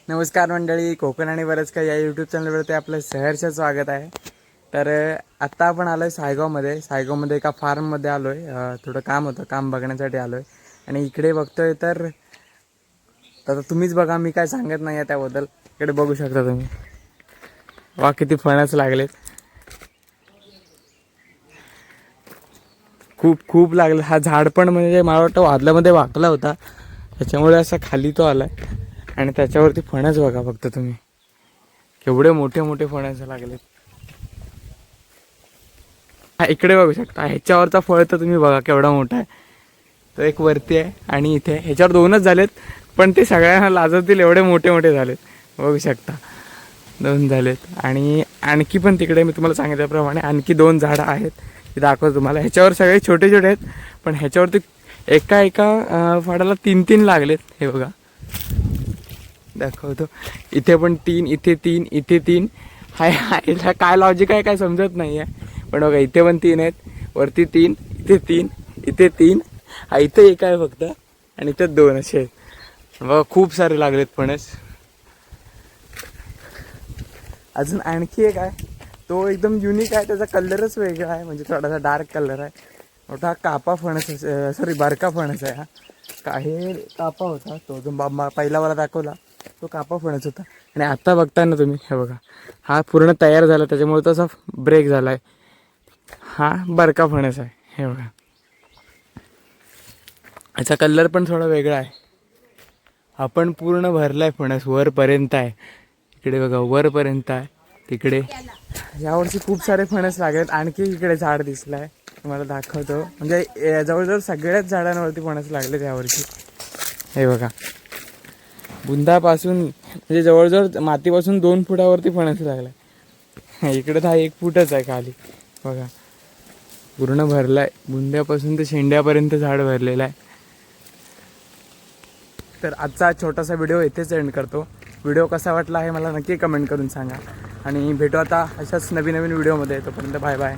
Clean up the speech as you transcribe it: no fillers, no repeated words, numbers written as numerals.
नमस्कार मंडळी, कोकण आणि बरंच काही या यूट्यूब चॅनलवरती आपलं सहर्ष स्वागत आहे. तर आत्ता आपण आलो आहे सायगावमध्ये एका फार्ममध्ये आलो आहे. थोडं काम होतं, काम बघण्यासाठी आलो आहे. आणि इकडे बघतोय तर आता तुम्हीच बघा, मी काय सांगत नाही आहे त्याबद्दल. इकडे बघू शकता तुम्ही, वा किती फणस लागलेत, खूप खूप लागले. हा झाड पण म्हणजे मला वाटतं वादल्यामध्ये वाकला होता, त्याच्यामुळे असा खाली तो आला आहे. आणि त्याच्यावरती फणस बघा फक्त तुम्ही, केवढे मोठे मोठे फणस लागलेत. हा इकडे बघू शकता, ह्याच्यावरचा फळ तर तुम्ही बघा केवढा मोठा आहे. तो एक वरती आहे आणि इथे ह्याच्यावर दोनच झालेत, पण ते सगळ्यांना लाजवतील एवढे मोठे मोठे झालेत. बघू शकता, 2 झालेत. आणि आणखी पण तिकडे मी तुम्हाला सांगितल्याप्रमाणे आणखी 2 झाडं आहेत, ते दाखवतो तुम्हाला. ह्याच्यावर सगळे छोटे छोटे आहेत, पण ह्याच्यावरती एका एका फळाला 3-3 लागलेत. हे बघा दाखवतो, इथे पण 3, इथे 3, इथे 3. हाय हाय, काय लॉजिक आहे काय समजत नाही आहे. पण बघा इथे पण 3 आहेत, वरती 3, इथे 3, इथे 3. हा इथे एक आहे फक्त, आणि इथे 2 असे आहेत. बघा खूप सारे लागलेत फणस. अजून आणखी एक आहे, तो एकदम युनिक आहे, त्याचा कलरच वेगळा आहे, म्हणजे थोडासा डार्क कलर आहे. मोठा कापा फणस, सॉरी बारका फणस आहे हा. काही कापा होता तो जो पहिला वाला दाखवला, तो कापा फणस होता. आणि आता बघताय ना तुम्ही, हे बघा हा पूर्ण तयार झाला, त्याच्यामुळे तसा ब्रेक झाला आहे. हा बारका फणस आहे, हे बघा. याचा कलर पण थोडा वेगळा आहे. हा पण पूर्ण भरलाय फणस, वरपर्यंत आहे. इकडे बघा वरपर्यंत आहे. तिकडे यावर्षी खूप सारे फणस लागलेत. आणखी इकडे झाड दिसलाय, तुम्हाला दाखवतो. म्हणजे जवळजवळ सगळ्याच झाडांवरती फणस लागलेत यावर्षी. हे बघा बुंदापासून म्हणजे जवळजवळ मातीपासून 2 फुटावरती फणस लागलाय. इकडे हा 1 फुटच आहे खाली. बघा पूर्ण भरलाय, बुंद्यापासून ते शेंड्यापर्यंत झाड भरलेलं आहे. तर आजचा छोटासा व्हिडिओ इथेच एंड करतो. व्हिडिओ कसा वाटला हे मला नक्की कमेंट करून सांगा. आणि भेटू आता अशाच नवीन नवीन व्हिडिओमध्ये. तोपर्यंत बाय बाय.